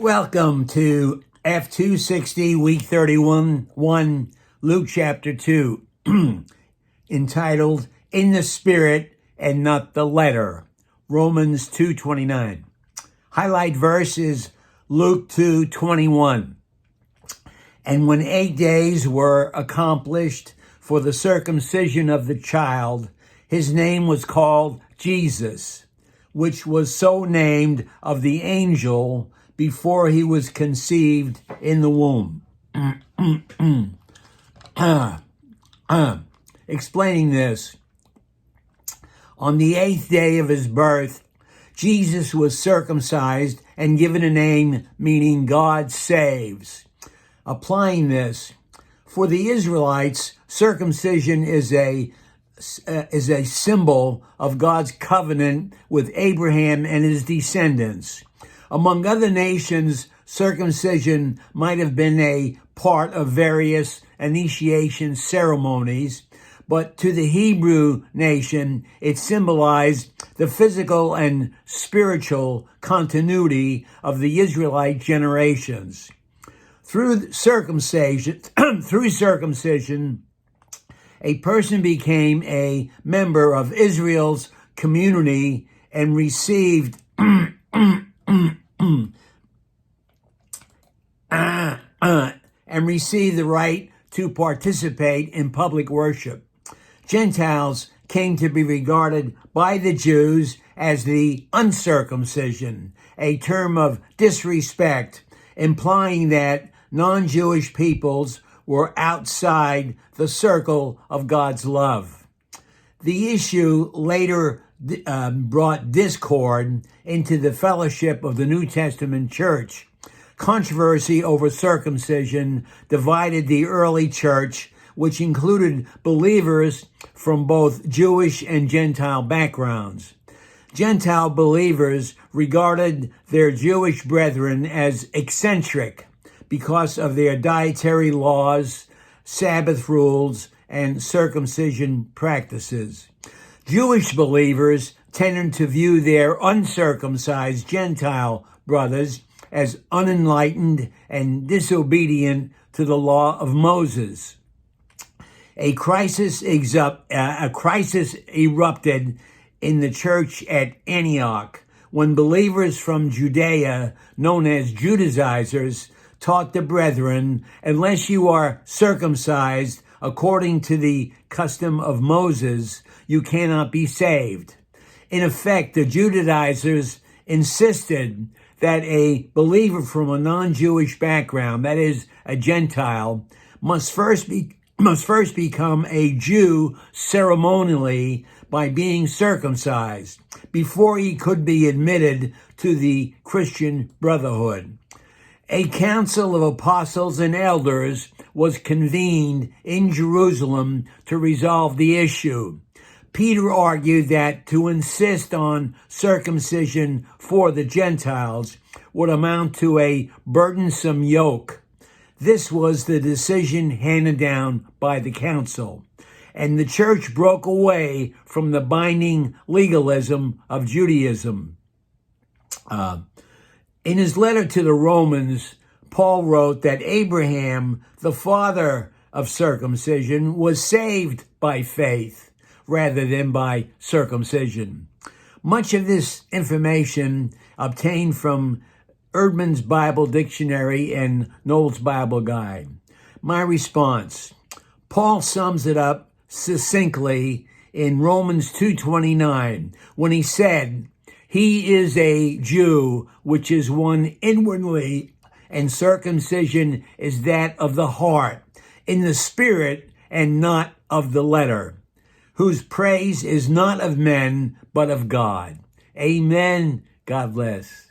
Welcome to F260, week 31, Luke chapter 2, entitled, In the Spirit and Not the Letter, Romans 2:29. Highlight verse is Luke 2:21. And when 8 days were accomplished for the circumcision of the child, his name was called Jesus, which was so named of the angel before he was conceived in the womb. Explaining this, on the 8th day of his birth, Jesus was circumcised and given a name meaning God saves. Applying this, for the Israelites, circumcision is a symbol of God's covenant with Abraham and his descendants. Among other nations, circumcision might have been a part of various initiation ceremonies, but to the Hebrew nation, it symbolized the physical and spiritual continuity of the Israelite generations. Through circumcision, a person became a member of Israel's community and received the right to participate in public worship. Gentiles came to be regarded by the Jews as the uncircumcision, a term of disrespect, implying that non-Jewish peoples were outside the circle of God's love. The issue later brought discord into the fellowship of the New Testament church. Controversy over circumcision divided the early church, which included believers from both Jewish and Gentile backgrounds. Gentile believers regarded their Jewish brethren as eccentric because of their dietary laws, Sabbath rules, and circumcision practices. Jewish believers tended to view their uncircumcised Gentile brothers as unenlightened and disobedient to the law of Moses. A crisis erupted in the church at Antioch when believers from Judea, known as Judaizers, taught the brethren, unless you are circumcised according to the custom of Moses, you cannot be saved. In effect, the Judaizers insisted that a believer from a non-Jewish background, that is, a Gentile, must first become a Jew ceremonially by being circumcised before he could be admitted to the Christian brotherhood. A council of apostles and elders was convened in Jerusalem to resolve the issue. Peter argued that to insist on circumcision for the Gentiles would amount to a burdensome yoke. This was the decision handed down by the council, and the church broke away from the binding legalism of Judaism. In his letter to the Romans, Paul wrote that Abraham, the father of circumcision, was saved by faith rather than by circumcision. Much of this information obtained from Erdman's Bible Dictionary and Knowles Bible Guide. My response: Paul sums it up succinctly in Romans 2:29 when he said, "He is a Jew, which is one inwardly, and circumcision is that of the heart, in the spirit and not of the letter, whose praise is not of men, but of God." Amen. God bless.